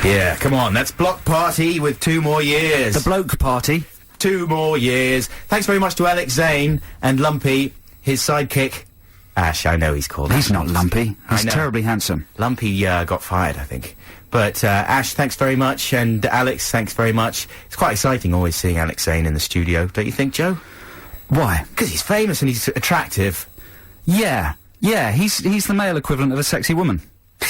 Yeah, come on, that's Block Party with 2 more years. The Bloke Party. 2 more years. Thanks very much to Alex Zane and Lumpy, his sidekick. Ash, I know he's called. He's not Lumpy. He's terribly handsome. Lumpy, got fired, I think. But, Ash, thanks very much, and Alex, thanks very much. It's quite exciting always seeing Alex Zane in the studio, don't you think, Joe? Why? Because he's famous and he's attractive. Yeah. Yeah, he's the male equivalent of a sexy woman.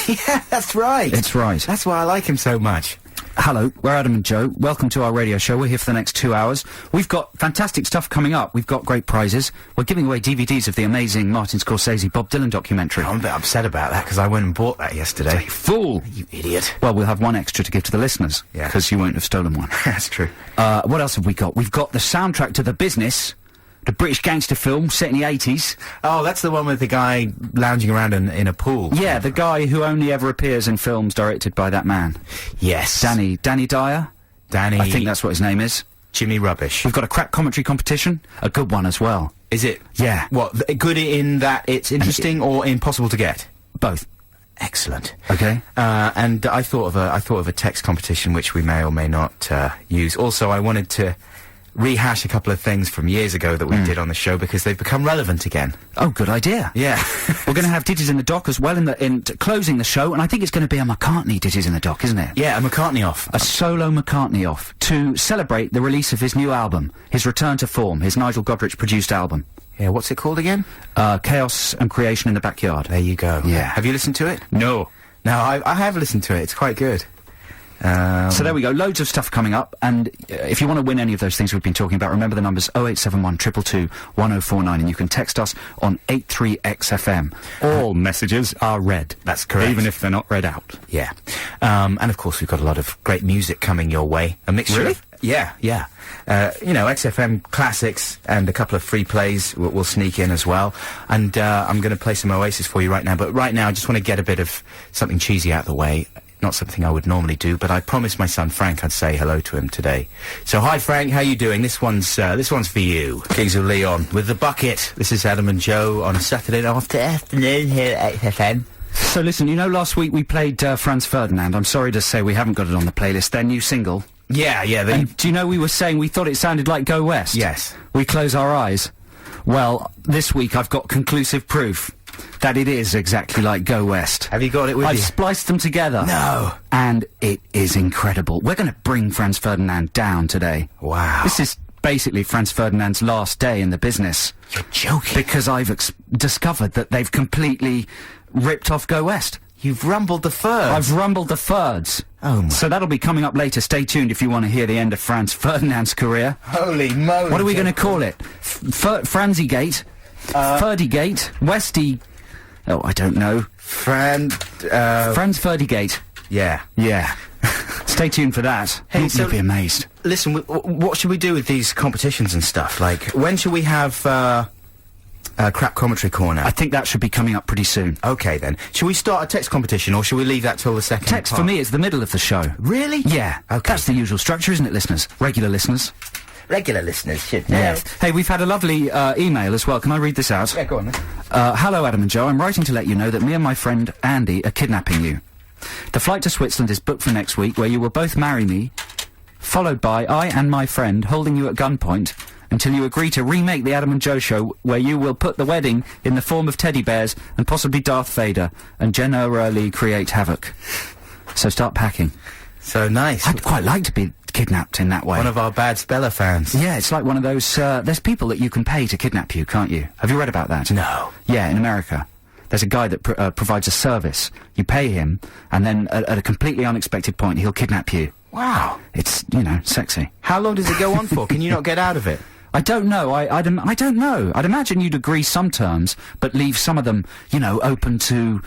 Yeah, that's right. It's right. That's why I like him so much. Hello, we're Adam and Joe. Welcome to our radio show. We're here for the next 2 hours. We've got fantastic stuff coming up. We've got great prizes. We're giving away DVDs of the amazing Martin Scorsese Bob Dylan documentary. I'm a bit upset about that because I went and bought that yesterday. You fool! You idiot. Well, we'll have one extra to give to the listeners. Yeah. Because you won't have stolen one. That's true. What else have we got? We've got the soundtrack to The Business, the British gangster film set in the 80s. Oh, that's the one with the guy lounging around in a pool. Yeah, the guy who only ever appears in films directed by that man. Yes. Danny Dyer? Danny... I think that's what his name is. Jimmy Rubbish. We've got a crap commentary competition. A good one as well. Is it? Yeah. What, good in that it's interesting or impossible to get? Both. Excellent. Okay. And I thought of a text competition which we may or may not use. Also, I wanted to rehash a couple of things from years ago that we did on the show because they've become relevant again. Oh, good idea. Yeah. We're going to have Ditties in the Dock as well in closing the show, and I think it's going to be a McCartney Ditties in the Dock, isn't it? Yeah, a McCartney off. A solo McCartney off to celebrate the release of his new album, his return to form, his Nigel Godrich-produced album. Yeah, what's it called again? Chaos and Creation in the Backyard. There you go. Yeah. Have you listened to it? No. No, I have listened to it. It's quite good. So there we go, loads of stuff coming up, and if you want to win any of those things we've been talking about, remember the numbers 0871 222 1049, and you can text us on 83XFM. All messages are read. That's correct. Even if they're not read out. Yeah. And of course we've got a lot of great music coming your way. A mixture Really? of... Yeah, yeah. You know, XFM classics and a couple of free plays will sneak in as well. And I'm going to play some Oasis for you right now, but right now I just want to get a bit of something cheesy out of the way. Not something I would normally do, but I promised my son Frank I'd say hello to him today. So hi Frank, how you doing? This one's for you. Kings of Leon with The Bucket. This is Adam and Joe on a Saturday afternoon here at XFM. So listen, you know last week we played Franz Ferdinand. I'm sorry to say we haven't got it on the playlist. Their new single. Yeah, yeah. And do you know we were saying we thought it sounded like Go West? Yes. We close our eyes. Well, this week I've got conclusive proof that it is exactly like Go West. Have you got it with I've you? spliced them together. No. And it is incredible. We're going to bring Franz Ferdinand down today. Wow. This is basically Franz Ferdinand's last day in the business. You're joking. Because I've discovered that they've completely ripped off Go West. You've rumbled the furs. I've rumbled the Furds. Oh my. So that'll be coming up later. Stay tuned if you want to hear the end of Franz Ferdinand's career. Holy moly. What are we going to call it? Franzygate? Ferdygate? Westy... Oh, I don't know. Franz Ferdygate. Yeah. Yeah. Stay tuned for that. Hey, You'll be amazed. Listen, what should we do with these competitions and stuff? Like, when should we have, Crap Commentary Corner? I think that should be coming up pretty soon. Okay, then. Should we start a text competition, or should we leave that till the second Text part? for me is the middle of the show. Really? Yeah. Okay. That's the usual structure, isn't it, listeners? Regular listeners. Regular listeners should know. Yeah. Hey, we've had a lovely email as well. Can I read this out? Yeah, go on then. Hello, Adam and Joe. I'm writing to let you know that me and my friend Andy are kidnapping you. The flight to Switzerland is booked for next week, where you will both marry me, followed by I and my friend holding you at gunpoint until you agree to remake the Adam and Joe show, where you will put the wedding in the form of teddy bears and possibly Darth Vader and generally create havoc. So start packing. So nice. I'd quite like to be kidnapped in that way. One of our Bad Speller fans. Yeah, it's like one of those, there's people that you can pay to kidnap you, can't you? Have you read about that? No. Yeah, in America. There's a guy that provides a service. You pay him, and then at a completely unexpected point, he'll kidnap you. Wow. It's, you know, sexy. How long does it go on for? Can you not get out of it? I don't know. I don't know. I'd imagine you'd agree some terms, but leave some of them, you know, open to...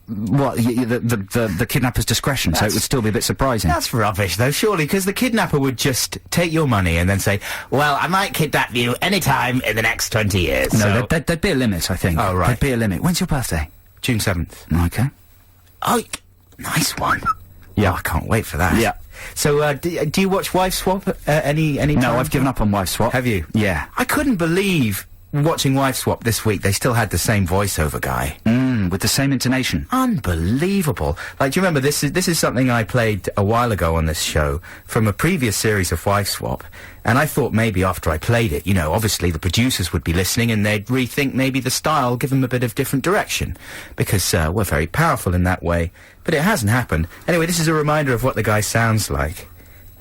What, the kidnapper's discretion, so it would still be a bit surprising. That's rubbish, though, surely, because the kidnapper would just take your money and then say, well, I might kidnap you any time in the next 20 years. No, there'd be a limit, I think. Oh, right. There'd be a limit. When's your birthday? June 7th. Okay. Oh, nice one. Yeah. Oh, I can't wait for that. Yeah. So, do you watch Wife Swap any No, time? I've given up on Wife Swap. Have you? Yeah. I couldn't believe watching Wife Swap this week, they still had the same voiceover guy. with the same intonation. Unbelievable. Like, do you remember, this is something I played a while ago on this show from a previous series of Wife Swap, and I thought maybe after I played it, you know, obviously the producers would be listening and they'd rethink maybe the style, give them a bit of different direction, because we're very powerful in that way, but it hasn't happened. Anyway, this is a reminder of what the guy sounds like.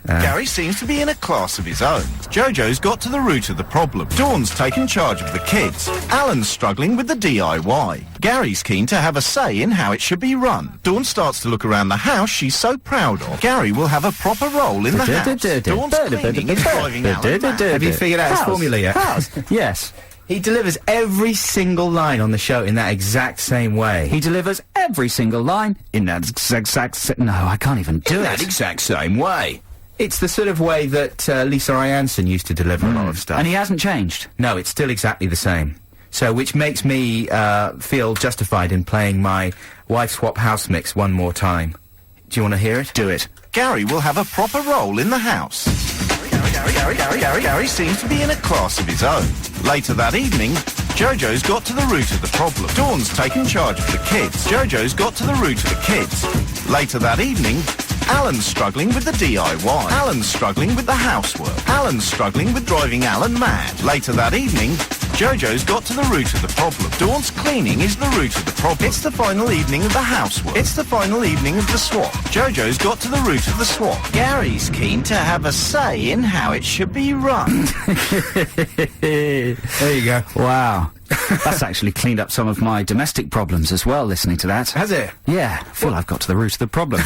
Gary seems to be in a class of his own. Jojo's got to the root of the problem. Dawn's taken charge of the kids. Alan's struggling with the DIY. Gary's keen to have a say in how it should be run. Dawn starts to look around the house she's so proud of. Gary will have a proper role in the house. Dawn's cleaning is driving Alan mad. Have you figured out his formula yet? Yes. He delivers every single line on the show in that exact same way. He delivers every single line in that exact... No, I can't even do it. That exact same way. It's the sort of way that Lisa Ianson used to deliver a lot of stuff. And he hasn't changed? No, it's still exactly the same. So, which makes me feel justified in playing my Wife Swap house mix one more time. Do you want to hear it? Do it. Gary will have a proper role in the house. Gary seems to be in a class of his own. Later that evening, Jojo's got to the root of the problem. Dawn's taken charge of the kids. Jojo's got to the root of the kids. Later that evening, Alan's struggling with the DIY. Alan's struggling with the housework. Alan's struggling with driving Alan mad. Later that evening, Jojo's got to the root of the problem. Dawn's cleaning is the root of the problem. It's the final evening of the housework. It's the final evening of the swap. Jojo's got to the root of the swap. Gary's keen to have a say in how it should be run. There you go. Wow. That's actually cleaned up some of my domestic problems as well, listening to that. Has it? Yeah. I feel I've got to the root of the problem.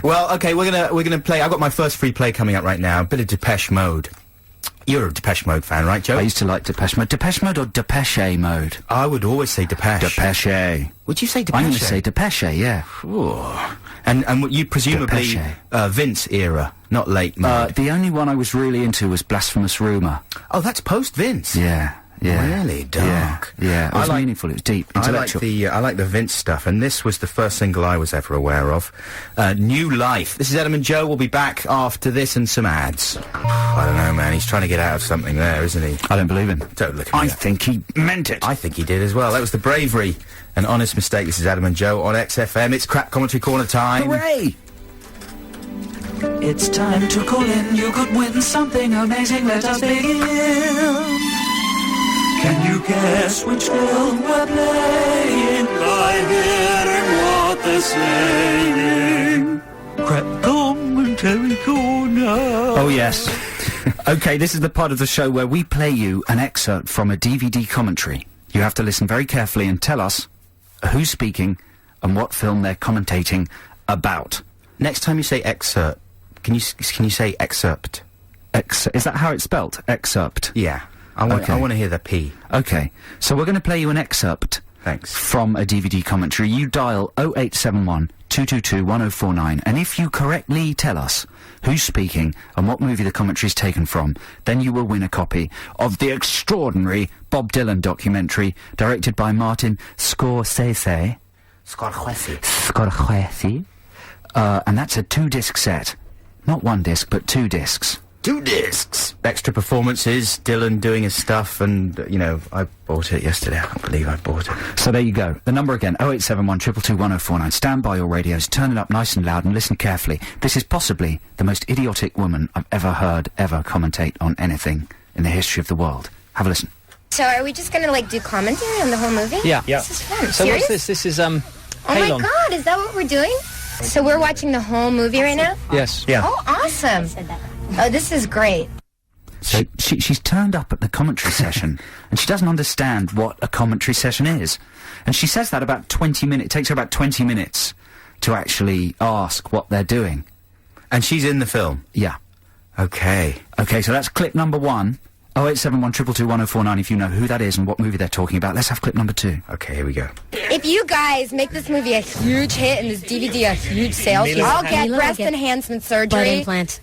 Well, okay, we're gonna play. I've got my first free play coming up right now. A bit of Depeche Mode. You're a Depeche Mode fan, right, Joe? I used to like Depeche Mode. Depeche Mode or Depeche Mode? I would always say Depeche. Depeche. Would you say Depeche? I'm going to say Depeche, yeah. Ooh. And you presumably Vince era, not late Mode. The only one I was really into was Blasphemous Rumour. Oh, that's post Vince. Yeah. Yeah. Really dark. Yeah. It was meaningful. It was deep. Intellectual. I like the Vince stuff, and this was the first single I was ever aware of. New Life. This is Adam and Joe. We'll be back after this and some ads. I don't know, man. He's trying to get out of something there, isn't he? I don't believe him. Don't look at me. I think he meant it. I think he did as well. That was the bravery. An honest mistake. This is Adam and Joe on XFM. It's Crap Commentary Corner time. Hooray! It's time to call in. You could win something amazing. Let us begin. Can you guess which film we're playing by hearing what they're saying? Crap Commentary Corner. Oh, yes. Okay, this is the part of the show where we play you an excerpt from a DVD commentary. You have to listen very carefully and tell us who's speaking and what film they're commentating about. Next time you say excerpt, can you say excerpt? Is that how it's spelt? Excerpt? Yeah. I want to hear the P. Okay, so we're going to play you an excerpt. Thanks. From a DVD commentary. You dial 0871 222 1049, and if you correctly tell us who's speaking and what movie the commentary is taken from, then you will win a copy of the extraordinary Bob Dylan documentary directed by Martin Scorsese. Scorsese. And that's a 2-disc set. Not 1 disc, but 2 discs. 2 discs. Extra performances, Dylan doing his stuff, and, you know, I bought it yesterday. I can't believe I bought it. So there you go. The number again, 0871 222 1049. Stand by your radios, turn it up nice and loud, and listen carefully. This is possibly the most idiotic woman I've ever heard ever commentate on anything in the history of the world. Have a listen. So are we just gonna, like, do commentary on the whole movie? Yeah. This is fun. So Serious? what's this? This is, Oh my god, is that what we're doing? So we're watching the whole movie right now? Yes. Yeah. Oh, awesome. Oh, this is great. So she's turned up at the commentary session, and she doesn't understand what a commentary session is. And she says that about 20 minutes, it takes her about 20 minutes to actually ask what they're doing. And she's in the film? Yeah. Okay. Okay, so that's clip number 1. 0871 222 1049 if you know who that is and what movie they're talking about. Let's have clip number 2. Okay, here we go. If you guys make this movie a huge hit and this DVD a huge sales, I'll get breast enhancement surgery. Butt implant.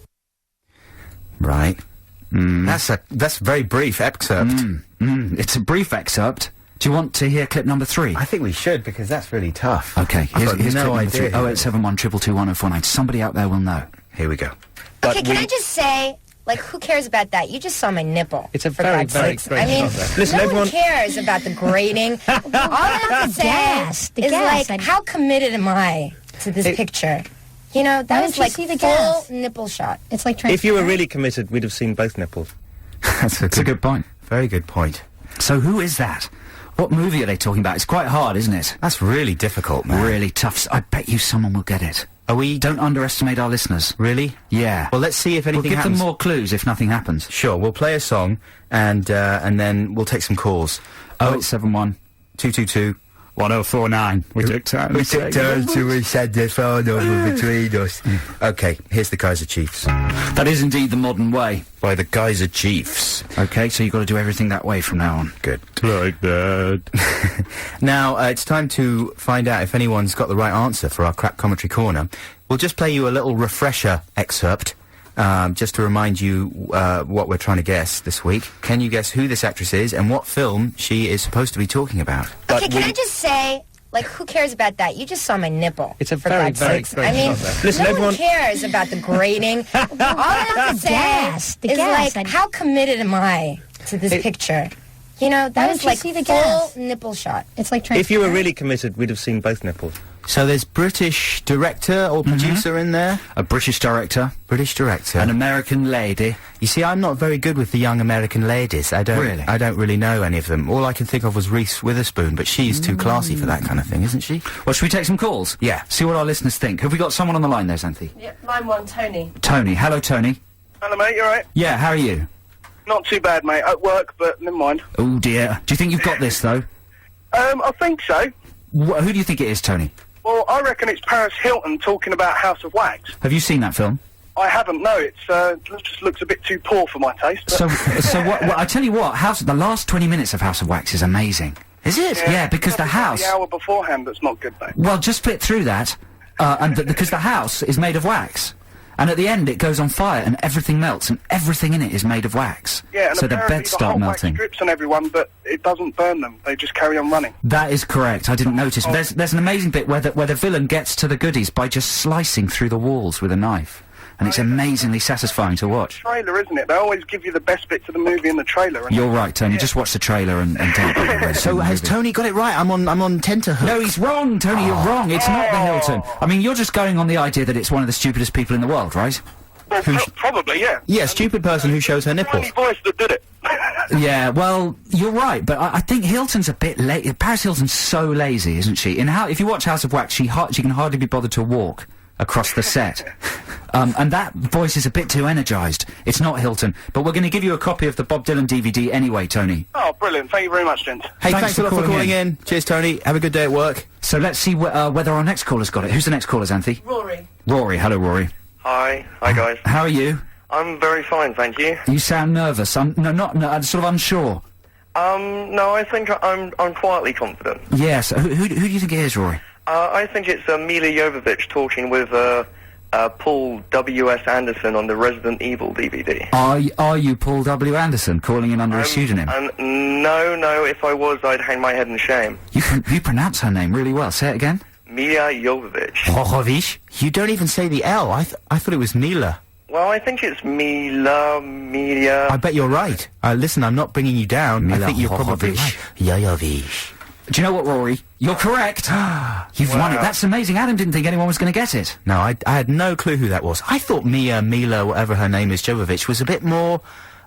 Right. That's very brief excerpt. It's a brief excerpt. Do you want to hear clip number 3? I think we should, because that's really tough. Okay, here's no clip number 3. idea. 0871 222 1049. Somebody out there will know. Here we go. Okay, can I just say, Like, who cares about that? You just saw my nipple. It's a for very, God's very sakes. strange I mean, shot there. Listen, no everyone- one cares about the grading. All I have to say is, like, how committed am I to this picture? You know, that was like full nipple shot. It's like If you were really committed, we'd have seen both nipples. That's a good point. Very good point. So who is that? What movie are they talking about? It's quite hard, isn't it? That's really difficult, man. Really tough. I bet you someone will get it. Don't underestimate our listeners. Really? Yeah. Well, let's see if anything We'll give happens. them more clues if nothing happens. Sure, we'll play a song, and then we'll take some calls. 0871 222 1049. We took time. We took turns to send the phone over between us. Okay, here's the Kaiser Chiefs. That is indeed the modern way. By the Kaiser Chiefs. Okay, so you've got to do everything that way from now on. Good. Like that. Now, it's time to find out if anyone's got the right answer for our crap commentary corner. We'll just play you a little refresher excerpt, just to remind you what we're trying to guess this week. Can you guess who this actress is and what film she is supposed to be talking about? Okay, can I just say, like, who cares about that? You just saw my nipple. It's a for very, God's very sakes. strange I mean, shot there. Listen, no everyone- one cares about the grading. All I have to say is, like, how committed am I to this picture? You know, that was like full nipple shot. It's like If you were really committed, we'd have seen both nipples. So there's British director or producer in there? A British director. British director. An American lady. You see, I'm not very good with the young American ladies. I don't really know any of them. All I can think of was Reese Witherspoon, but she's too classy for that kind of thing, isn't she? Well, should we take some calls? Yeah. See what our listeners think. Have we got someone on the line there, Xanthi? Yep, line one, Tony. Tony. Hello, Tony. Hello, mate, you alright? Yeah, how are you? Not too bad, mate. At work, but never mind. Oh, dear. Do you think you've got this, though? I think so. Who do you think it is, Tony? Well, I reckon it's Paris Hilton talking about House of Wax. Have you seen that film? I haven't, no. It just looks a bit too poor for my taste. But So what? Well, I tell you what. The last 20 minutes of House of Wax is amazing. Is it? Yeah, because the house. The hour beforehand, that's not good, though. Well, just split through that, because the house is made of wax, and at the end it goes on fire and everything melts and everything in it is made of wax. Yeah, and so the apparently beds the start whole melting. wax drips on everyone, but it doesn't burn them. They just carry on running. That is correct. I didn't notice. There's an amazing bit where the villain gets to the goodies by just slicing through the walls with a knife. And it's amazingly satisfying to watch. Trailer, isn't it? They always give you the best bits of the movie in the trailer. And You're right, Tony. Just watch the trailer and don't. So has Tony got it right? I'm on tenterhooks. No, he's wrong, Tony. You're wrong. It's not the Hilton. I mean, you're just going on the idea that it's one of the stupidest people in the world, right? Well, probably, yeah. Yeah, stupid person who shows her nipples. Only voice that did it. Yeah, well, you're right, but I think Hilton's a bit lazy. Paris Hilton's so lazy, isn't she? If you watch House of Wax, she can hardly be bothered to walk across the set. And that voice is a bit too energised. It's not Hilton. But we're going to give you a copy of the Bob Dylan DVD anyway, Tony. Oh, brilliant. Thank you very much, gents. Hey, thanks a lot for calling in. Cheers, Tony. Have a good day at work. So let's see whether our next caller's got it. Who's the next caller, Xanthi? Rory. Rory. Hello, Rory. Hi guys. How are you? I'm very fine, thank you. You sound nervous. I'm sort of unsure. No, I think I'm quietly confident. Yes. Who do you think it is, Rory? I think it's Mila Jovovich talking with Paul W.S. Anderson on the Resident Evil DVD. Are you Paul W. Anderson calling in under a pseudonym? No. If I was, I'd hang my head in shame. You pronounce her name really well. Say it again. Mila Jovovich. Jovovich? You don't even say the L. I thought it was Mila. Well, I think it's Mila. I bet you're right. Listen, I'm not bringing you down. Mila I think you're probably right. Jovovich. Do you know what, Rory? You're correct. You've won it. That's amazing. Adam didn't think anyone was going to get it. No, I had no clue who that was. I thought Mila, whatever her name is, Jovovich, was a bit more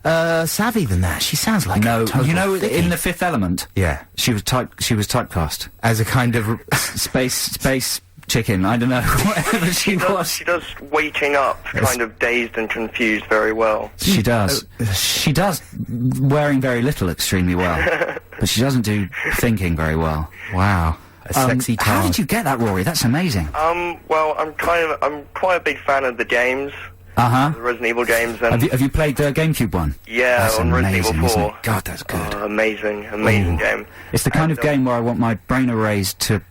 savvy than that. She sounds like a total thickie. In The Fifth Element. Yeah, she was typecast as a kind of space chicken. I don't know, whatever she was. She does waking up, kind of dazed and confused, very well. She does. She does, wearing very little extremely well, but she doesn't do thinking very well. Wow. A sexy tart. How did you get that, Rory? That's amazing. Well, I'm quite a big fan of the games. The Resident Evil games. And have you played the GameCube one? Yeah, that's on amazing, Resident Evil 4. Isn't it? God, that's good. Amazing game. It's the kind of game where I want my brain erased to,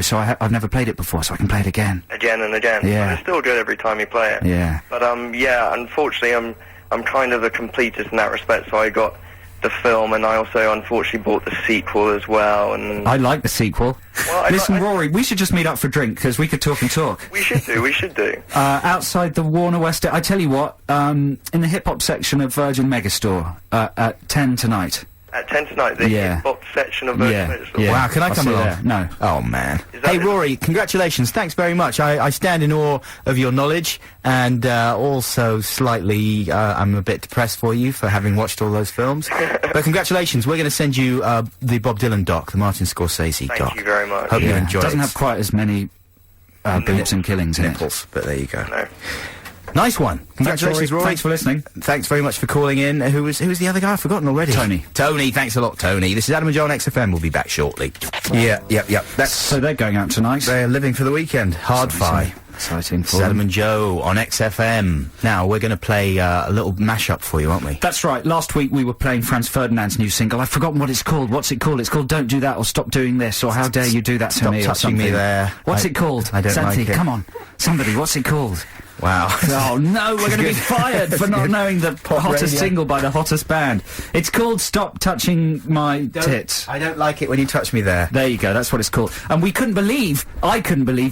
so I've never played it before, so I can play it again. Again and again. Yeah. But it's still good every time you play it. Yeah. But, unfortunately, I'm kind of a completist in that respect, so I got the film, and I also unfortunately bought the sequel as well. And I like the sequel. Well, Listen, Rory, we should just meet up for a drink, because we could talk and talk. We should do. Outside the Warner West... I tell you what, in the hip-hop section of Virgin Megastore, at 10 tonight. At 10 tonight, the hip-hop section of Virgin Megastore. Yeah. Wow, can I come along? There. No. Oh, man. Hey, Rory, congratulations. Thanks very much. I stand in awe of your knowledge, and also slightly, I'm a bit depressed for you for having watched all those films. But congratulations. We're going to send you the Bob Dylan doc, the Martin Scorsese doc. Thank you very much. Hope you enjoy it. Doesn't have quite as many boobs and killings in nipples, but there you go. No. Nice one. Congratulations, Rory. Thanks for listening. Thanks very much for calling in. Who was the other guy? I've forgotten already. Tony. Tony, thanks a lot, Tony. This is Adam and Joe on XFM. We'll be back shortly. Yeah. So they're going out tonight. They're living for the weekend. Hard-fi. Exciting for Adam them. and Joe on XFM. Now, we're going to play a little mashup for you, aren't we? That's right. Last week we were playing Franz Ferdinand's new single. I've forgotten what it's called. What's it called? It's called Don't Do That or Stop Doing This or How Dare You Do That to Stop Me or touching something. me there. What's it called? I don't Xanthi, like it. Come on. Somebody, what's it called? Wow. Oh no, we're going to be fired for not knowing the hottest radio. single by the hottest band. It's called Stop Touching My Tits. I don't like it when you touch me there. There you go, that's what it's called. And I couldn't believe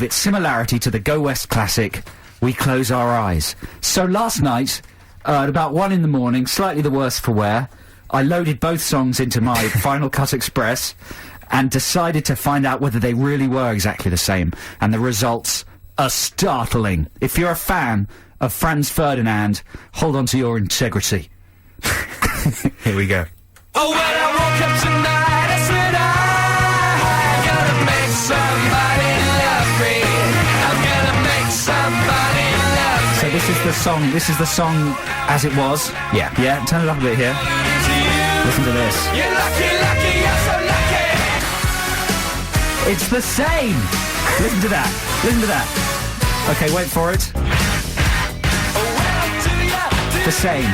its similarity to the Go West classic, We Close Our Eyes. So last night, at about 1 in the morning, slightly the worse for wear, I loaded both songs into my Final Cut Express and decided to find out whether they really were exactly the same. And the results are startling. If you're a fan of Franz Ferdinand, hold on to your integrity. Here we go. Oh, when I woke up tonight, I said I'm gonna make somebody love me. I'm gonna make somebody love me. So this is the song as it was. Yeah. Yeah, turn it up a bit here. Listen to this. You're lucky, you're so lucky. It's the same! Listen to that. Okay, wait for it. The same.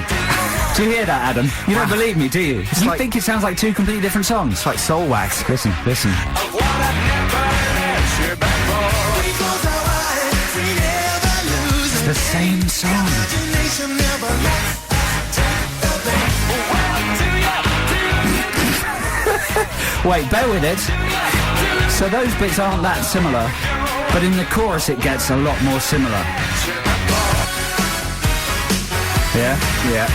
Do you hear that, Adam? You don't believe me, do you? You think it sounds like two completely different songs. It's like Soul Wax. Listen. It's The same song. Wait, bear with it. So those bits aren't that similar, but in the chorus it gets a lot more similar. Yeah? Yeah.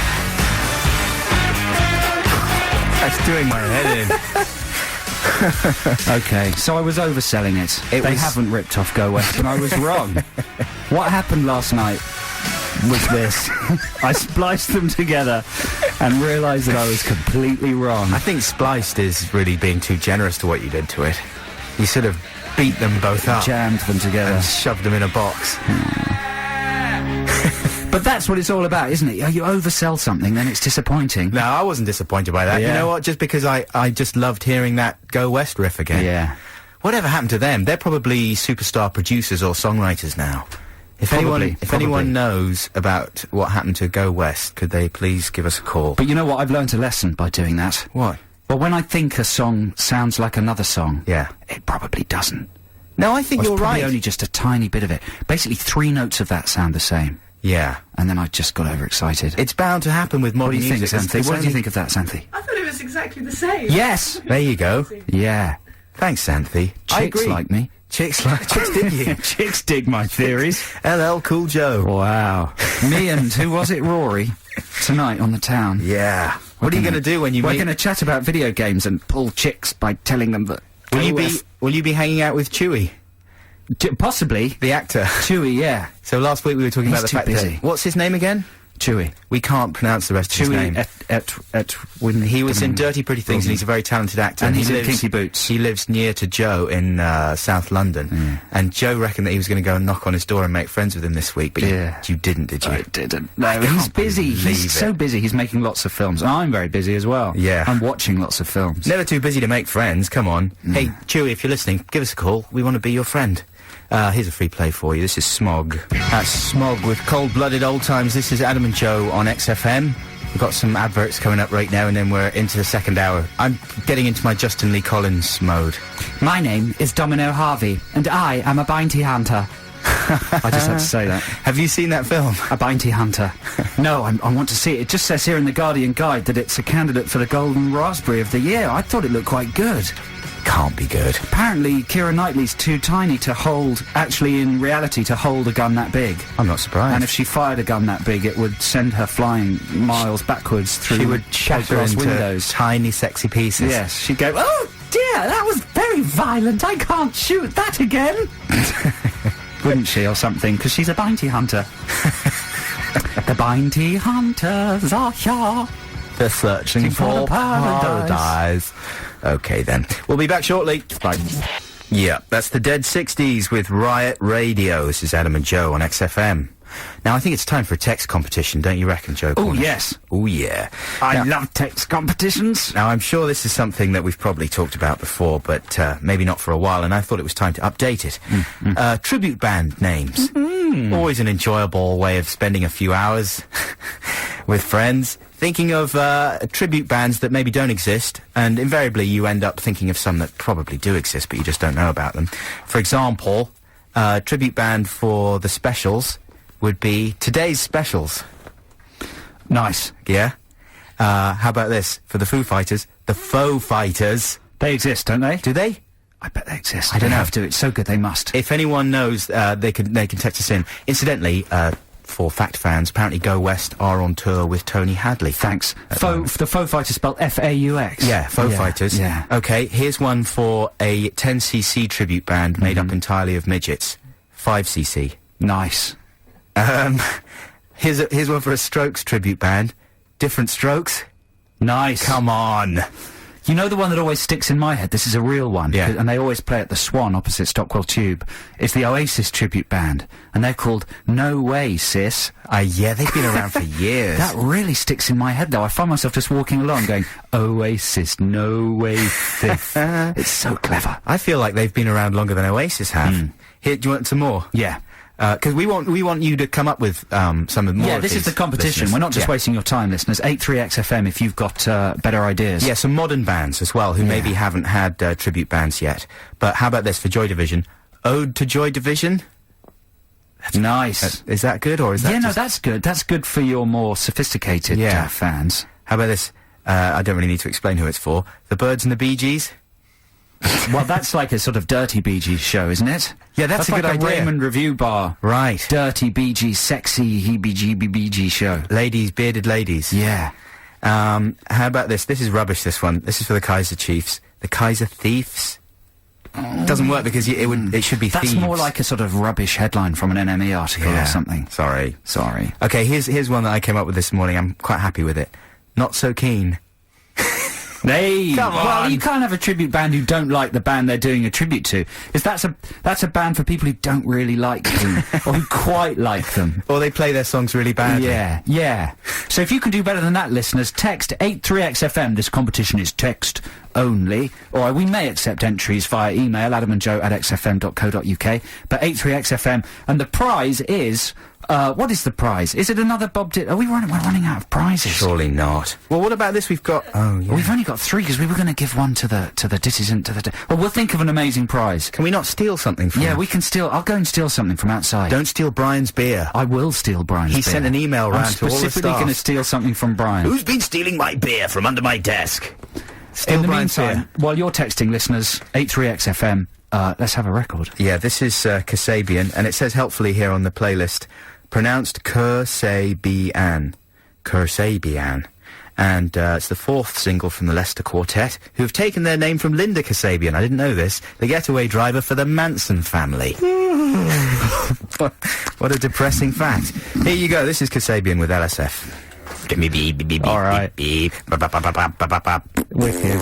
That's doing my head in. Okay, so I was overselling it. They haven't ripped off Go West, and I was wrong. What happened last night was this. I spliced them together and realised that I was completely wrong. I think spliced is really being too generous to what you did to it. You sort of beat them both up. Jammed them together. And shoved them in a box. But that's what it's all about, isn't it? You oversell something, then it's disappointing. No, I wasn't disappointed by that. Yeah. You know what? Just because I just loved hearing that Go West riff again. Yeah. Whatever happened to them? They're probably superstar producers or songwriters now. If anyone knows about what happened to Go West, could they please give us a call? But you know what? I've learned a lesson by doing that. What? Well, when I think a song sounds like another song, Yeah. it probably doesn't. No, I think Or it's you're probably right. only just a tiny bit of it. Basically, 3 notes of that sound the same. Yeah. And then I just got overexcited. It's bound to happen with What modern do you think, music. Xanthi? What do you think of that, Xanthi? I thought it was exactly the same. Yes! There you go. Yeah. Thanks, Xanthi. I Chicks agree. like me. Chicks dig you. Chicks dig my theories. LL Cool Joe. Wow. Me and, who was it, Rory, tonight on the town. Yeah. What are you going to do when you We're meet... going to chat about video games and pull chicks by telling them that... Will you be hanging out with Chewie, Possibly. the actor? Chewie, yeah. So last week we were talking He's about the too fact busy. that... What's his name again? Chewie. We can't pronounce the rest of his name. Chewie He was in Dirty Pretty Things, and he's a very talented actor. And he he's in lives, Kinky Boots. He lives near to Joe in South London. And Joe reckoned that he was going to go and knock on his door and make friends with him this week, but you didn't, did you? I didn't. No, he's busy. He's so busy. He's making lots of films. And I'm very busy as well. Yeah. I'm watching lots of films. Never too busy to make friends, come on. Hey, Chewie, if you're listening, give us a call. We want to be your friend. Here's a free play for you. This is Smog. That's Smog with Cold-Blooded Old Times. This is Adam and Joe on XFM. We've got some adverts coming up right now, and then we're into the second hour. I'm getting into my Justin Lee Collins mode. My name is Domino Harvey, and I am a bounty hunter. I just had to say that. Have you seen that film? A Bounty Hunter. No, I want to see it. It just says here in the Guardian Guide that it's a candidate for the Golden Raspberry of the Year. I thought it looked quite good. Can't be good. Apparently, Keira Knightley's too tiny to hold, actually in reality, to hold a gun that big. I'm not surprised. And if she fired a gun that big, it would send her flying miles backwards through she would shatter glass into windows. tiny, sexy pieces. Yes, she'd go, oh dear, that was very violent, I can't shoot that again. Wouldn't she, or something, because she's a bounty hunter. The bounty hunters are here. They're searching for paradise. Okay, then. We'll be back shortly. Bye. Yeah, that's the Dead 60s with Riot Radio. This is Adam and Joe on XFM. Now, I think it's time for a text competition, don't you reckon, Joe? Oh, Cornish? yes. Oh, yeah. I love text competitions. Now, I'm sure this is something that we've probably talked about before, but maybe not for a while, and I thought it was time to update it. Tribute band names. Always an enjoyable way of spending a few hours with friends, thinking of tribute bands that maybe don't exist, and invariably you end up thinking of some that probably do exist, but you just don't know about them. For example, tribute band for the Specials would be Today's Specials. Nice. Yeah? How about this? For the Foo Fighters, the Faux Fighters. They exist, don't they? Do they? I bet they exist. I don't They know. have to. It's so good they must. If anyone knows, they can text us in. Incidentally, for fact fans, apparently Go West are on tour with Tony Hadley. Thanks. The Faux Fighters spelled F-A-U-X. Yeah, Faux Fighters. Yeah. Okay, here's one for a 10cc tribute band made up entirely of midgets. 5cc. Nice. Here's one for a Strokes tribute band. Different Strokes. Nice. Come on. You know the one that always sticks in my head? This is a real one. Yeah. And they always play at the Swan opposite Stockwell Tube. It's the Oasis tribute band. And they're called No Way, Sis. Yeah, they've been around for years. That really sticks in my head, though. I find myself just walking along going, Oasis, no way, sis. It's so clever. I feel like they've been around longer than Oasis have. Here, do you want some more? Yeah. Because we want you to come up with some of more. Yeah, of this is these the competition. listeners. We're not just Yeah. wasting your time, listeners. 83XFM if you've got better ideas. Yeah, some modern bands as well who maybe haven't had tribute bands yet. But how about this for Joy Division? Ode to Joy Division? Nice. Is that good, or is that Yeah, no, just... that's good. That's good for your more sophisticated fans. How about this? I don't really need to explain who it's for. The Birds and the Bee Gees? Well, that's like a sort of dirty Bee Gees show, isn't it? Yeah, that's a like good idea. Raymond Review Bar. Right. Dirty Bee Gees, sexy heebie-jeebie Bee Gees show. Ladies, bearded ladies. Yeah. How about this? This is rubbish, this one. This is for the Kaiser Chiefs. The Kaiser Thieves? Doesn't work because it should be That's thieves. more like a sort of rubbish headline from an NME article or something. Sorry. Sorry. Okay, here's one that I came up with this morning. I'm quite happy with it. Not So Keen. Hey, Come well, on. you can't have a tribute band who don't like the band they're doing a tribute to. Because that's a band for people who don't really like them, or who quite like them. Or they play their songs really badly. Yeah, yeah. So if you can do better than that, listeners, text 83XFM. This competition is text only, or we may accept entries via email, adamandjoe@xfm.co.uk, but 83XFM, and the prize is... what is the prize? Is it another Bob Dylan? We're running out of prizes. Surely not. Well, what about this? We've got... Oh, yeah. We've only got 3 because we were going to give one to the Ditties to the... Well, we'll think of an amazing prize. Can we not steal something from... Yeah, we can steal... I'll go and steal something from outside. Don't steal Brian's beer. I will steal Brian's beer. He sent an email round to all the specifically staff. going to steal something from Brian. Who's been stealing my beer from under my desk? Steal In the Brian's meantime, beer. while you're texting, listeners, 83XFM, let's have a record. Yeah, this is Kasabian, and it says helpfully here on the playlist, pronounced Kasabian. Kasabian. And it's the 4th single from the Leicester Quartet, who have taken their name from Linda Kasabian. I didn't know this. The getaway driver for the Manson family. What a depressing fact. Here you go. This is Kasabian with LSF. Give me beep, beep, beep, All right. beep, beep, ba, ba, ba, ba, ba, ba, ba. Wicked.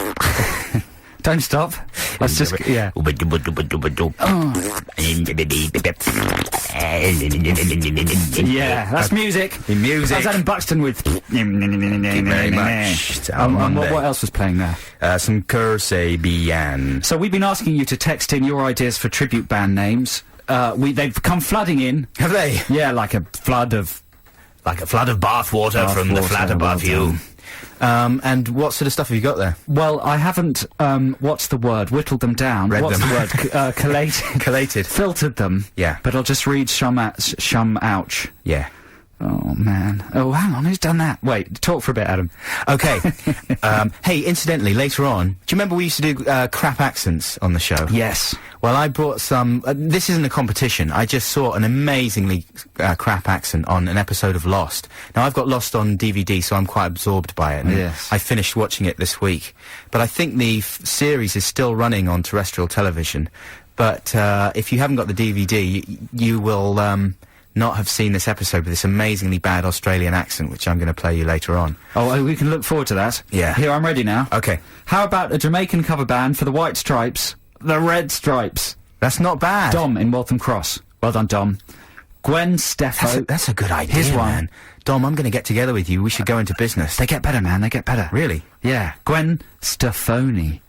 Don't stop. Let's just... Yeah. Yeah, that's music. Music. That's Adam Buxton with... very much. What else was playing there? Some Kasabian. So we've been asking you to text in your ideas for tribute band names. They've come flooding in. Have they? Yeah, like a flood of... Like a flood of bathwater from the Bathwater, flat above well you. done. And what sort of stuff have you got there? Well, I haven't, what's the word? Whittled them down. Read what's them. the word? Collated. Collated. Filtered them. Yeah. But I'll just read shum ouch. Yeah. Oh, man. Oh, hang on, who's done that? Wait, talk for a bit, Adam. Okay. Hey, incidentally, later on, do you remember we used to do crap accents on the show? Yes. Well, I brought some... this isn't a competition. I just saw an amazingly crap accent on an episode of Lost. Now, I've got Lost on DVD, so I'm quite absorbed by it. And yes. I finished watching it this week. But I think the series is still running on terrestrial television. But if you haven't got the DVD, you will... not have seen this episode with this amazingly bad Australian accent, which I'm going to play you later on. Oh, we can look forward to that. Yeah. Here, I'm ready now. Okay. How about a Jamaican cover band for the White Stripes, the Red Stripes? That's not bad. Dom in Waltham Cross. Well done, Dom. Gwen Steffo. That's a good idea, Here's one. man. Dom, I'm going to get together with you. We should go into business. They get better, man. They get better. Really? Yeah. Gwen Steffoni.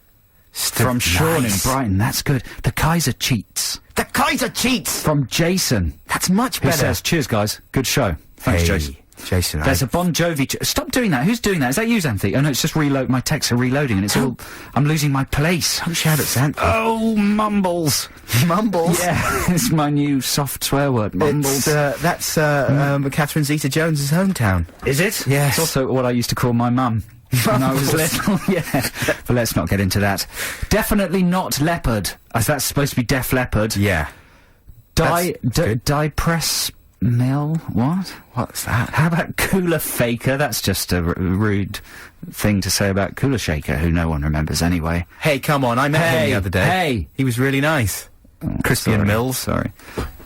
From Sean in Brighton. That's good. The Kaiser Cheats. The Kaiser Cheats! From Jason. That's much Who better. says, cheers, guys. Good show. Thanks, Hey, Jason. Jason, There's a Bon Jovi... Stop doing that. Who's doing that? Is that you, Xanthi? Oh, no, it's just reload. My texts are reloading, and it's all... I'm losing my place. Don't shout at Xanthi. Oh, mumbles. Mumbles? Yeah, it's my new soft swear word. Mumbles. That's Catherine Zeta-Jones's hometown. Is it? Yes. It's also what I used to call my mum. When I was little, yeah. But let's not get into that. Definitely not leopard. That's supposed to be Def Leppard. Yeah. Press mill? What? What's that? How about Cooler Faker? That's just a rude thing to say about Cooler Shaker, who no one remembers anyway. Hey, come on, I met him the other day. Hey! He was really nice. Christian Sorry. Mills. Sorry.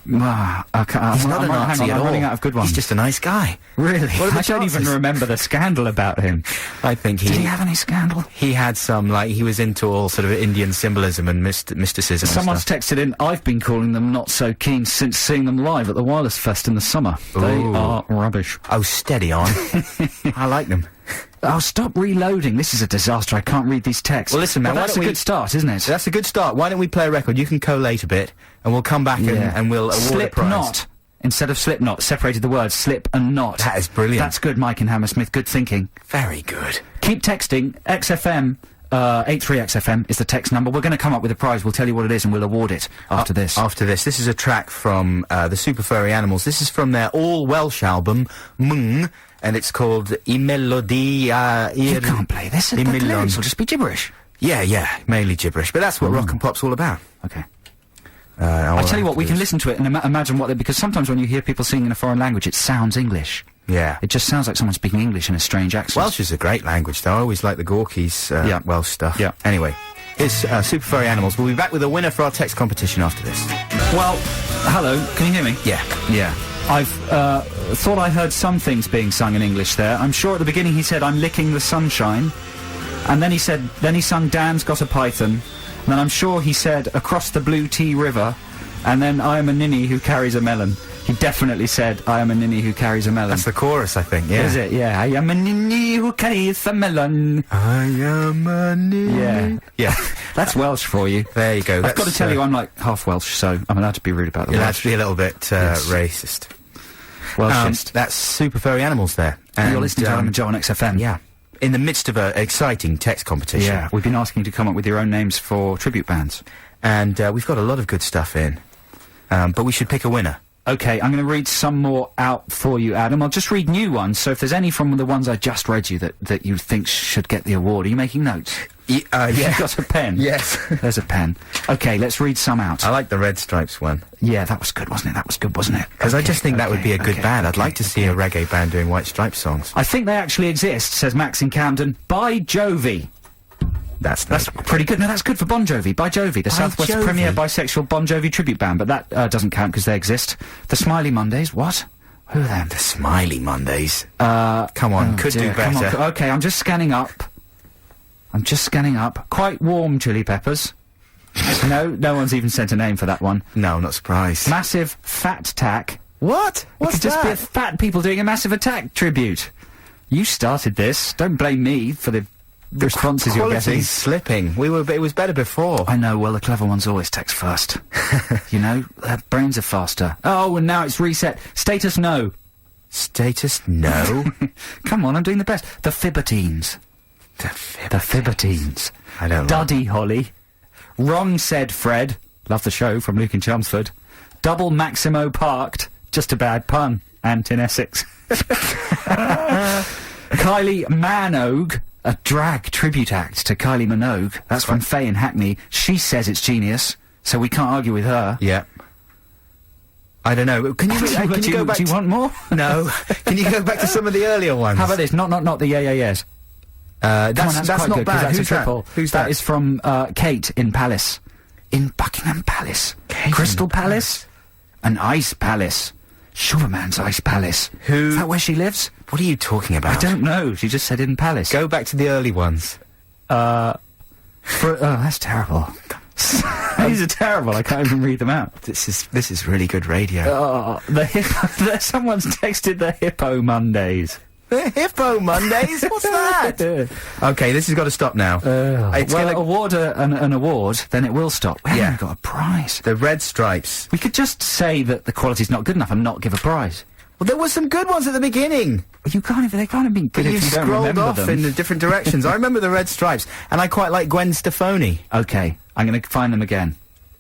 He's not a Nazi at all. I'm running out of good ones. He's just a nice guy. Really? What are the I don't even chances? remember the scandal about him. I think Did he have any scandal? He had some, like, he was into all sort of Indian symbolism and mysticism Someone's and stuff. texted in, I've been calling them not so keen since seeing them live at the Wireless Fest in the summer. They Ooh. are rubbish. Oh, steady on. I like them. Oh, stop reloading. This is a disaster. I can't read these texts. Well, listen, man, why that's a don't we- good start, isn't it? That's a good start. Why don't we play a record? You can collate a bit, and we'll come back and we'll award a Slip prize. knot. Instead of slip knot, separated the words slip and knot. That is brilliant. That's good, Mike and Hammersmith. Good thinking. Very good. Keep texting. XFM, 83XFM is the text number. We're going to come up with a prize. We'll tell you what it is and we'll award it after this. After this. This is a track from the Super Furry Animals. This is from their all-Welsh album, Mung, and it's called I Melodia... You can't play this. The lyrics will just be gibberish. Yeah, mainly gibberish. But that's what rock and pop's all about. Okay. I tell you what, we can listen. listen to it and imagine what they... Because sometimes when you hear people singing in a foreign language, it sounds English. Yeah. It just sounds like someone speaking English in a strange accent. Welsh is a great language, though. I always like the Gorky's Welsh stuff. Yeah. Anyway, it's Super Furry Animals. We'll be back with a winner for our text competition after this. Well, hello, can you hear me? Yeah. Yeah. I've thought I heard some things being sung in English there. I'm sure at the beginning he said, I'm licking the sunshine. And then he sung Dan's Got a Python. And then I'm sure he said, across the blue tea river. And then I am a ninny who carries a melon. He definitely said, I am a ninny who carries a melon. That's the chorus, I think, yeah. Is it? Yeah. I am a ninny who carries a melon. I am a ninny. Yeah. Yeah. That's Welsh for you. There you go. I've got to tell you, I'm like half Welsh, so I'm allowed to be rude about the You'll Welsh. have to be a little bit racist. Welshist. That's Super Furry Animals there. And You're listening to Adam and Joe on XFM. Yeah. In the midst of an exciting text competition. Yeah, we've been asking you to come up with your own names for tribute bands. And we've got a lot of good stuff in. But we should pick a winner. Okay, I'm going to read some more out for you, Adam. I'll just read new ones, so if there's any from the ones I just read you that you think should get the award, are you making notes? Yeah. You've got a pen? Yes. There's a pen. Okay, let's read some out. I like the Red Stripes one. Yeah, that was good, wasn't it? That was good, wasn't it? Because I just think that would be a good band. I'd like to see a reggae band doing White Stripes songs. I think they actually exist, says Max in Camden. By Jovi. That's pretty good. No, that's good for Bon Jovi. By Jovi, the Southwest Jovi. premier bisexual Bon Jovi tribute band, but that doesn't count because they exist. The Smiley Mondays, what? Who are them? The Smiley Mondays. Come on, could dear, do better. Come on. Okay, I'm just scanning up. Quite warm Chili Peppers. No one's even sent a name for that one. No, not surprised. Massive Fat Attack. What? It could just be fat people doing a Massive Attack tribute. You started this. Don't blame me for the responses you're getting. Quality's slipping. It was better before. I know, well, the clever ones always text first. You know, their brains are faster. Oh, and now it's reset. Status no. Status, no. Come on, I'm doing the best. The Fibbertines. The Fibbertines. I don't know. Duddy Holly. Wrong Said Fred. Love the show from Luke in Chelmsford. Double Maximo Parked. Just a bad pun. Antin Essex. Kylie Minogue. A drag tribute act to Kylie Minogue. That's from Faye in Hackney. She says it's genius, so we can't argue with her. Yeah. I don't know. Can you go back? Do you want more? No. Can you go back to some of the earlier ones? How about this? Not the yeah, yes. That's quite not good, 'cause bad. that's Who's a triple. that? Who's that? That is from Kate in Palace. In Buckingham Palace. Crystal Palace? An ice palace. Sugarman's Ice Palace. Who? Is that where she lives? What are you talking about? I don't know. She just said in Palace. Go back to the early ones. That's terrible. These are terrible. I can't even read them out. This is really good radio. Someone's texted the Hippo Mondays. The Hippo Mondays? What's that? Okay, this has got to stop now. Award an award, then it will stop. We haven't got a prize. The Red Stripes. We could just say that the quality's not good enough and not give a prize. Well, there were some good ones at the beginning. They can't have been good But if you don't scrolled remember off them. in the different directions. I remember the Red Stripes, and I quite like Gwen Stefani. Okay, I'm going to find them again.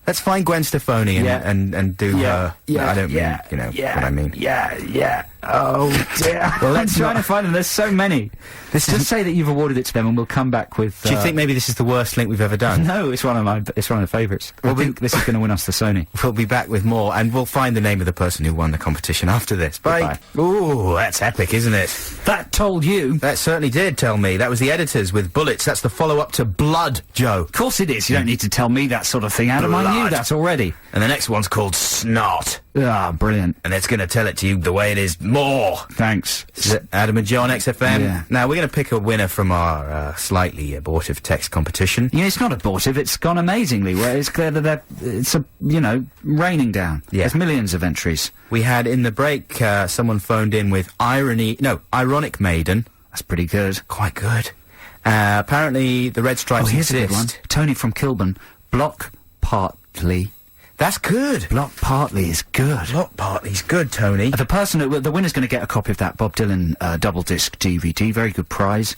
Let's find Gwen Stefani and do her. I don't mean, what I mean. Yeah. Oh, dear. Well, I'm trying to find them. There's so many. Just say that you've awarded it to them and we'll come back with... Do you think maybe this is the worst link we've ever done? No, it's one of the favourites. I think this is going to win us the Sony. We'll be back with more, and we'll find the name of the person who won the competition after this. Bye. Ooh, that's epic, isn't it? That told you. That certainly did tell me. That was the Editors with Bullets. That's the follow-up to Blood, Joe. Of course it is. You don't need to tell me that sort of thing, Adam. I knew that already. And the next one's called Snot. Ah, brilliant. And it's going to tell it to you the way it is more. Thanks. Adam and Joe on XFM. Yeah. Now, we're going to pick a winner from our slightly abortive text competition. Yeah, it's not abortive. It's gone amazingly. Well, it's clear that it's, raining down. Yeah. There's millions of entries. We had, in the break, someone phoned in with Ironic Maiden. That's pretty good. Quite good. Apparently, the Red Stripes here's exist. a good one. Tony from Kilburn. Block Partly. That's good. Block Partly is good. Block Partly's good, Tony. The winner's going to get a copy of that Bob Dylan double disc DVD. Very good prize.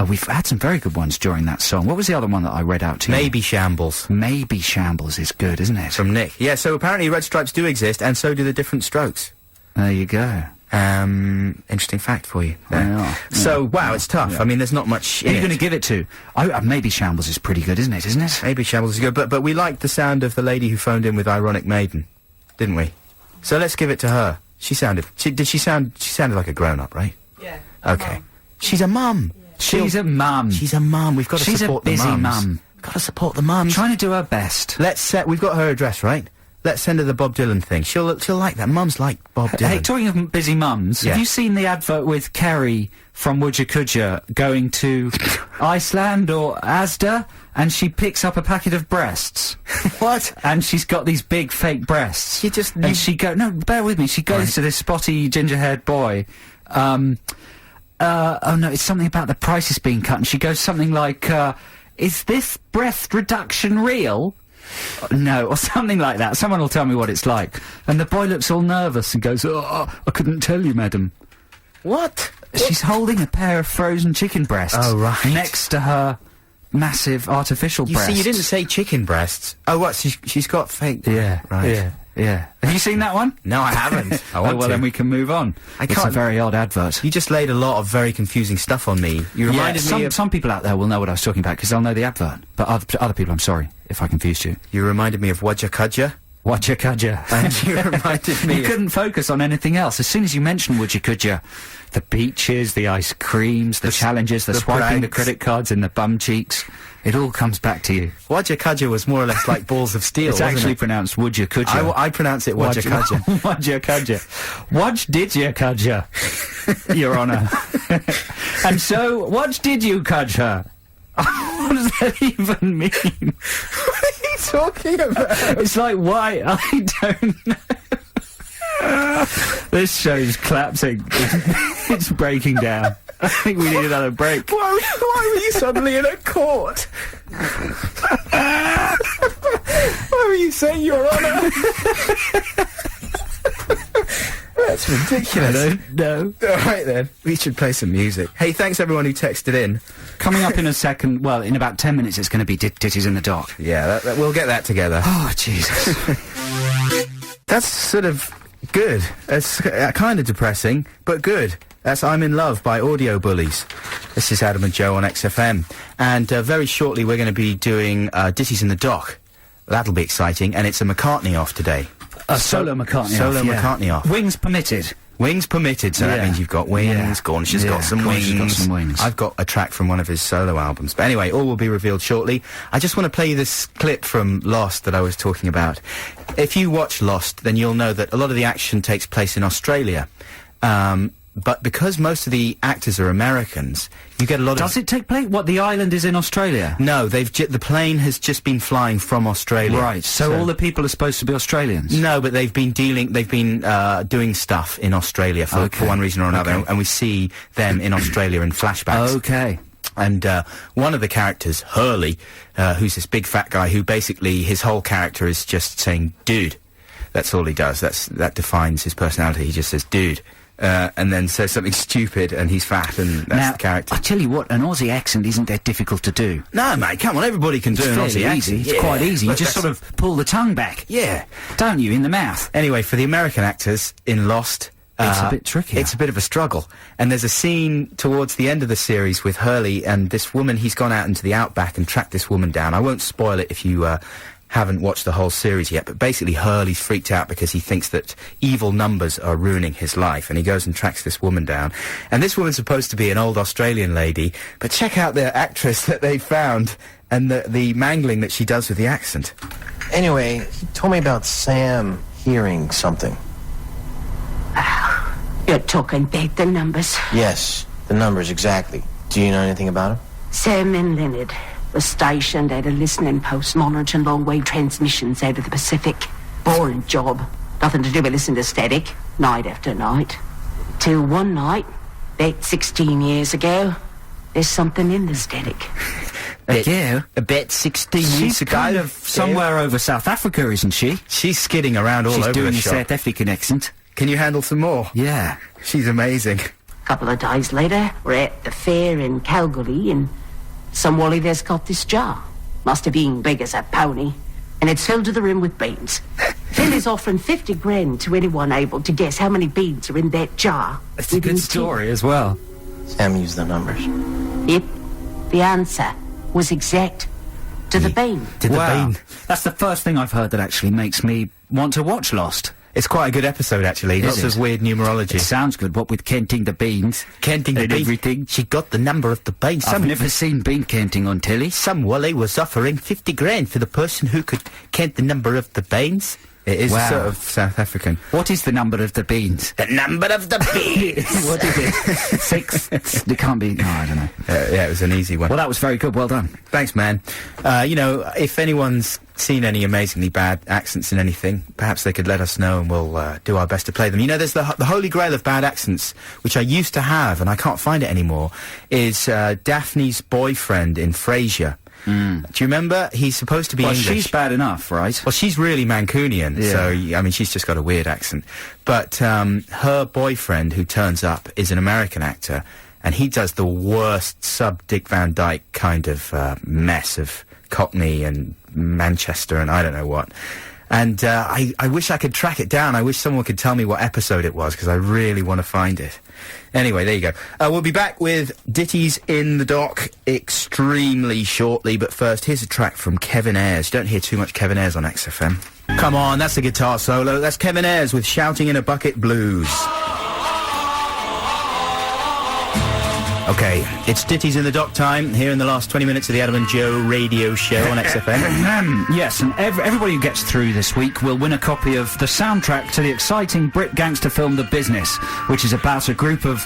We've had some very good ones during that song. What was the other one that I read out to you? Maybe Shambles. Maybe Shambles is good, isn't it? From Nick. Yeah, so apparently Red Stripes do exist, and so do the Different Strokes. There you go. Interesting fact for you. So, wow, it's tough. Yeah. I mean, there's not much Who are you going to give it to? Maybe Shambles is pretty good, isn't it? Maybe Shambles is good, but we liked the sound of the lady who phoned in with Ironic Maiden, didn't we? So let's give it to her. She sounded like a grown-up, right? Yeah. Okay. She's a mum. Yeah. She's a mum. She's a mum. We've got to support the mums. She's a busy mum. We've got to support the mums. Trying to do her best. We've got her address, right? Let's send her the Bob Dylan thing. She'll like that. Mums like Bob Dylan. Hey, talking of busy mums, have you seen the advert with Kerry from Woodja Kudja going to Iceland or Asda, and she picks up a packet of breasts? What? And she's got these big fake breasts. No, bear with me. She goes to this spotty ginger-haired boy. Oh no, it's something about the prices being cut, and she goes something like, is this breast reduction real? No, or something like that. Someone will tell me what it's like. And the boy looks all nervous and goes, I couldn't tell you, madam. What? She's holding a pair of frozen chicken breasts. Oh, right. Next to her massive artificial breasts. You see, you didn't say chicken breasts. Oh, what? She's got fake... Yeah, right. Yeah. Have you seen that one? No, I haven't. I want well, to. then we can move on. It's a very odd advert. You just laid a lot of very confusing stuff on me. You reminded me of... Some people out there will know what I was talking about because they'll know the advert. But other people, I'm sorry if I confused you. You reminded me of Woodja Kudja. Woodja Kudja. And you reminded me... You couldn't focus on anything else. As soon as you mentioned Woodja Kudja, the beaches, the ice creams, the challenges, the swiping the credit cards in the bum cheeks, it all comes back to you. Woodja Kudja was more or less like balls of steel, It's actually pronounced Woodja Kudja. I pronounce it Woodja Kudja. Woodja Kudja. What did you Kudja, Your Honour? And so, what did you Kudja? What does that even mean? What are you talking about? It's like, why? I don't know. This show's collapsing. It's breaking down. I think we need another break. Why were you suddenly in a court? Why were you saying, Your Honour? That's ridiculous. I don't know. All right, then. We should play some music. Hey, thanks everyone who texted in. Coming up in a second, well, in about 10 minutes, it's going to be Ditties in the Dock. Yeah, we'll get that together. Oh, Jesus. That's sort of good. It's kind of depressing, but good. That's I'm in Love by Audio Bullies. This is Adam and Joe on XFM. And very shortly we're going to be doing Ditties in the Dock. That'll be exciting, and it's a McCartney off today. A solo McCartney off, yeah. McCartney off. Wings permitted. Wings permitted, so that means you've got wings. Cornish has got some Cornish wings. has got some wings. I've got a track from one of his solo albums. But anyway, all will be revealed shortly. I just want to play you this clip from Lost that I was talking about. If you watch Lost, then you'll know that a lot of the action takes place in Australia. But because most of the actors are Americans, you get a lot of... Does it take place? What, the island is in Australia? No, the plane has just been flying from Australia. Right, so all the people are supposed to be Australians? No, but they've been doing stuff in Australia for one reason or another, and we see them in Australia in flashbacks. Okay. And one of the characters, Hurley, who's this big fat guy who basically, his whole character is just saying, dude. That's all he does. That defines his personality. He just says, dude. And then says something stupid, and he's fat, and that's the character. I tell you what, an Aussie accent isn't that difficult to do. No, mate, come on, everybody can do an Aussie accent. It's quite easy. You just sort of pull the tongue back. Yeah. Don't you, in the mouth? Anyway, for the American actors in Lost... it's a bit tricky. It's a bit of a struggle. And there's a scene towards the end of the series with Hurley and this woman. He's gone out into the outback and tracked this woman down. I won't spoil it if you haven't watched the whole series yet, but basically Hurley's freaked out because he thinks that evil numbers are ruining his life, and he goes and tracks this woman down. And this woman's supposed to be an old Australian lady, but check out the actress that they found and the mangling that she does with the accent. Anyway, he told me about Sam hearing something. You're talking about the numbers? Yes, the numbers, exactly. Do you know anything about him? Sam and Leonard was stationed at a listening post monitoring long-wave transmissions out of the Pacific. Boring job. Nothing to do but listen to static, night after night. Till one night, about 16 years ago, there's something in the static. About 16 years ago. She's kind of somewhere over South Africa, isn't she? She's skidding around all over the shop. She's doing a South African accent. Can you handle some more? Yeah. She's amazing. A couple of days later, we're at the fair in Calgary, and some wally there's got this jar. Must have been big as a pony, and it's filled to the rim with beans. Then he's offering 50 grand to anyone able to guess how many beans are in that jar. That's a good story as well. Sam used the numbers. Yep. The answer was exact. To the bean. To the bean. That's the first thing I've heard that actually makes me want to watch Lost. It's quite a good episode, actually. Lots of weird numerology. It sounds good, what with counting the beans. Counting the beans. Everything. She got the number of the beans. I've never seen bean counting on telly. Some wally was offering 50 grand for the person who could count the number of the beans. It is sort of South African. What is the number of the beans? The number of the beans! What is it? 6? It can't be... No, I don't know. Yeah, it was an easy one. Well, that was very good. Well done. Thanks, man. You know, if anyone's seen any amazingly bad accents in anything, perhaps they could let us know and we'll do our best to play them. You know, there's the holy grail of bad accents, which I used to have, and I can't find it anymore, is Daphne's boyfriend in Frasier. Do you remember? He's supposed to be English. She's bad enough, right? Well, she's really Mancunian, so, I mean, she's just got a weird accent. But her boyfriend, who turns up, is an American actor, and he does the worst sub-Dick Van Dyke kind of mess of Cockney and Manchester and I don't know what. And I wish I could track it down. I wish someone could tell me what episode it was, because I really want to find it. Anyway, there you go. We'll be back with Ditties in the Dock extremely shortly, but first, here's a track from Kevin Ayers. You don't hear too much Kevin Ayers on XFM. Come on, that's a guitar solo. That's Kevin Ayers with Shouting in a Bucket Blues. Okay, it's Ditties in the Dock time, here in the last 20 minutes of the Adam and Joe radio show on XFM. Yes, and everybody who gets through this week will win a copy of the soundtrack to the exciting Brit gangster film The Business, which is about a group of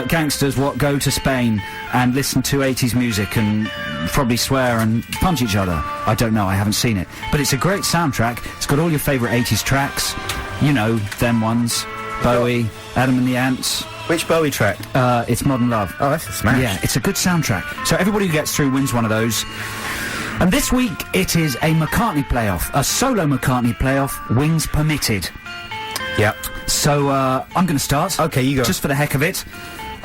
gangsters what go to Spain and listen to 80s music and probably swear and punch each other. I don't know, I haven't seen it. But it's a great soundtrack. It's got all your favourite 80s tracks. You know, them ones. Bowie, Adam and the Ants. Which Bowie track? It's Modern Love. Oh, that's a smash. Yeah, it's a good soundtrack. So everybody who gets through wins one of those. And this week, it is a McCartney playoff. A solo McCartney playoff, wings permitted. Yep. So, I'm gonna start. Okay, you go. Just for the heck of it.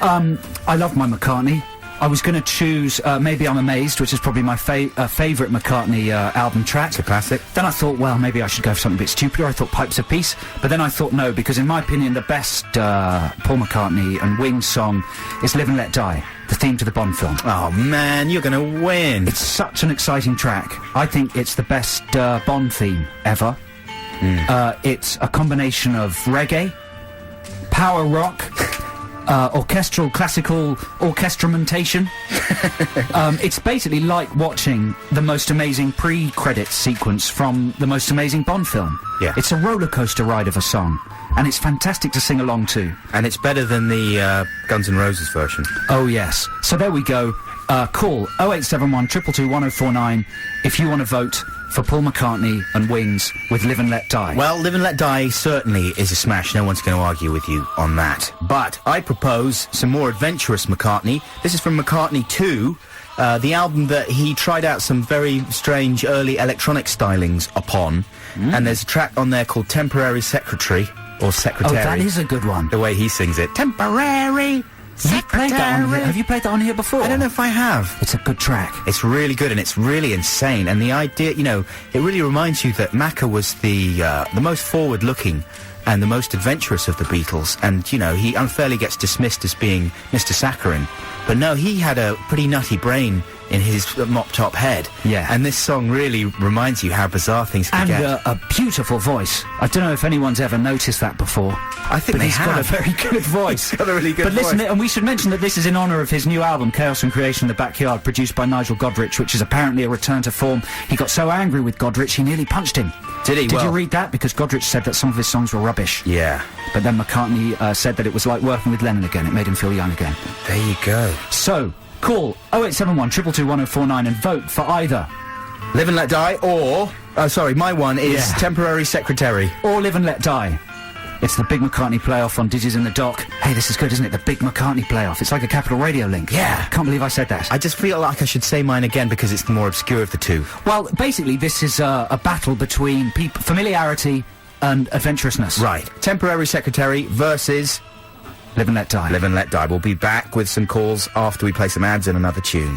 I love my McCartney. I was gonna choose, Maybe I'm Amazed, which is probably my favourite McCartney, album track. It's a classic. Then I thought, well, maybe I should go for something a bit stupider. I thought Pipes of Peace. But then I thought no, because in my opinion, the best, Paul McCartney and Wings song is Live and Let Die, the theme to the Bond film. Oh, man, you're gonna win. It's such an exciting track. I think it's the best, Bond theme ever. It's a combination of reggae, power rock, orchestral, classical orchestrumentation. It's basically like watching the most amazing pre-credits sequence from the most amazing Bond film. Yeah. It's a roller coaster ride of a song, and it's fantastic to sing along to. And it's better than the, Guns N' Roses version. Oh, yes. So there we go. Call 0871 222 1049 if you want to vote for Paul McCartney and Wings with Live and Let Die. Well, Live and Let Die certainly is a smash. No one's going to argue with you on that. But I propose some more adventurous McCartney. This is from McCartney 2, the album that he tried out some very strange early electronic stylings upon. And there's a track on there called Temporary Secretary, or Secretary. Oh, that is a good one. The way he sings it. Temporary Secretary. Have you played that on here before? I don't know if I have. It's a good track. It's really good and it's really insane. And the idea, you know, it really reminds you that Macca was the most forward-looking and the most adventurous of the Beatles. And, you know, he unfairly gets dismissed as being Mr. Saccharine. But no, he had a pretty nutty brain in his mop-top head. Yeah. And this song really reminds you how bizarre things can get. And a beautiful voice. I don't know if anyone's ever noticed that before. I think but they he's have. got a very good voice. He's got a really good voice. But listen, and we should mention that this is in honour of his new album, Chaos and Creation in the Backyard, produced by Nigel Godrich, which is apparently a return to form. He got so angry with Godrich, he nearly punched him. Did he? Did you read that? Because Godrich said that some of his songs were rubbish. Yeah. But then McCartney said that it was like working with Lennon again. It made him feel young again. There you go. So, call 0871 222 1049 and vote for either Live and Let Die or... sorry, my one is Temporary Secretary. Or Live and Let Die. It's the Big McCartney playoff on Digits in the Dock. Hey, this is good, isn't it? The Big McCartney playoff. It's like a Capital Radio link. Yeah. Can't believe I said that. I just feel like I should say mine again because it's the more obscure of the two. Well, basically, this is a battle between familiarity and adventurousness. Right. Temporary Secretary versus... Live and Let Die. Live and Let Die. We'll be back with some calls after we play some ads and another tune.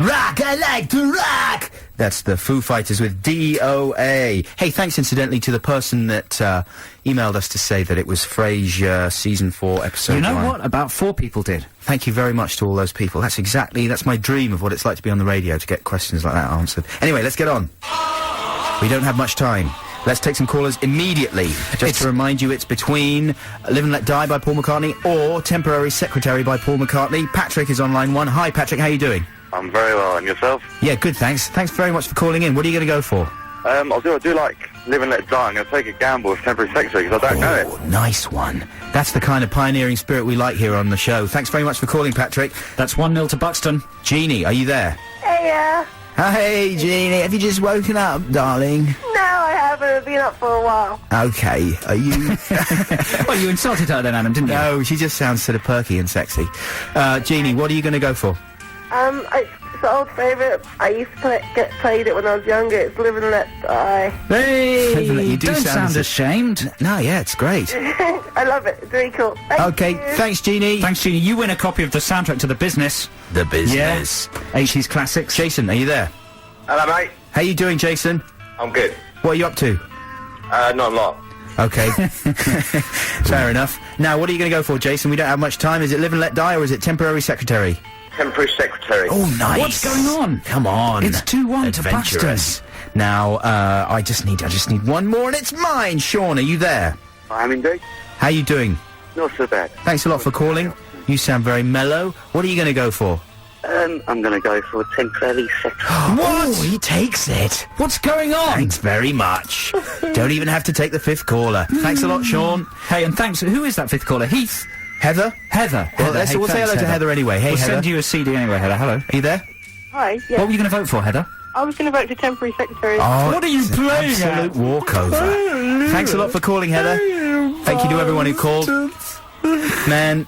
Rock, I like to rock! That's the Foo Fighters with DOA. Hey, thanks incidentally to the person that emailed us to say that it was Frasier Season 4, Episode 1. You know what? About 4 people did. Thank you very much to all those people. That's my dream of what it's like to be on the radio, to get questions like that answered. Anyway, let's get on. We don't have much time. Let's take some callers immediately. Just to remind you, it's between Live and Let Die by Paul McCartney or Temporary Secretary by Paul McCartney. Patrick is on line 1. Hi, Patrick. How you doing? I'm very well. And yourself? Yeah, good, thanks. Thanks very much for calling in. What are you going to go for? I do like Live and Let Die. I'm going to take a gamble with Temporary Secretary because I don't know it. Nice one. That's the kind of pioneering spirit we like here on the show. Thanks very much for calling, Patrick. That's 1-0 to Buxton. Jeannie, are you there? Hey, Hey, Jeannie, have you just woken up, darling? No, I haven't. I've been up for a while. Okay, are you... Well, you insulted her then, Adam, didn't you? No, she just sounds sort of perky and sexy. Jeannie, what are you going to go for? It's an old favourite. I used to played it when I was younger. It's Live and Let Die. Hey! You don't sound ashamed. No, yeah, it's great. I love it. It's really cool. Thank you. Thanks, Jeannie. Thanks, Jeannie. You win a copy of the soundtrack to The Business. The Business. Yeah. 80s classics. Jason, are you there? Hello, mate. How you doing, Jason? I'm good. What are you up to? Not a lot. Okay. Fair enough. Now, what are you going to go for, Jason? We don't have much time. Is it Live and Let Die or is it Temporary Secretary? Temporary Secretary. Oh, nice. What's going on? Come on. It's 2-1 to Buxton. Now, I just need one more and it's mine. Sean, are you there? I am indeed. How you doing? Not so bad. Thanks a lot for calling. You sound very mellow. What are you going to go for? I'm going to go for Temporary Secretary. What? Oh, he takes it. What's going on? Thanks very much. Don't even have to take the 5th caller. Thanks a lot, Sean. Hey, and thanks. Who is that 5th caller? Heath? Heather? Heather. Well, we'll say hello to Heather anyway. Hey, we'll Heather. send you a CD anyway, Heather. Hello. Are you there? Hi, yeah. What were you going to vote for, Heather? I was going to vote for Temporary Secretary. Oh, what are you playing absolute walkover. Thanks a lot for calling, Heather. Thank you to everyone who called. Man,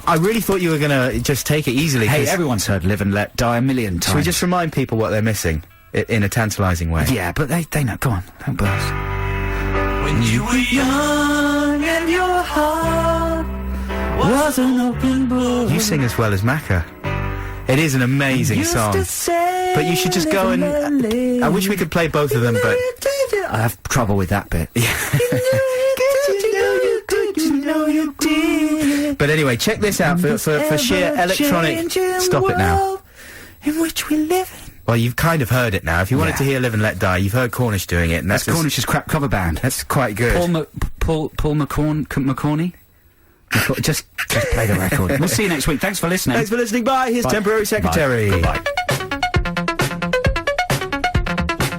I really thought you were going to just take it easily. Hey, everyone's heard Live and Let Die a million times. Should we just remind people what they're missing in a tantalising way? Yeah, but they know. Go on, don't burst. When you were young and your was an open book. You sing as well as Macca. It is an amazing song. But you should just go and... I wish we could play both of them, but... I have trouble with that bit. But anyway, check this out for sheer electronic... Stop it now. In which we live. Well, you've kind of heard it now. If you wanted to hear Live and Let Die, you've heard Cornish doing it, and that's Cornish's crap cover band. That's quite good. Paul McCorney? Just play the record. We'll see you next week. Thanks for listening. Thanks for listening. Bye. Here's Temporary Secretary. Bye. Goodbye.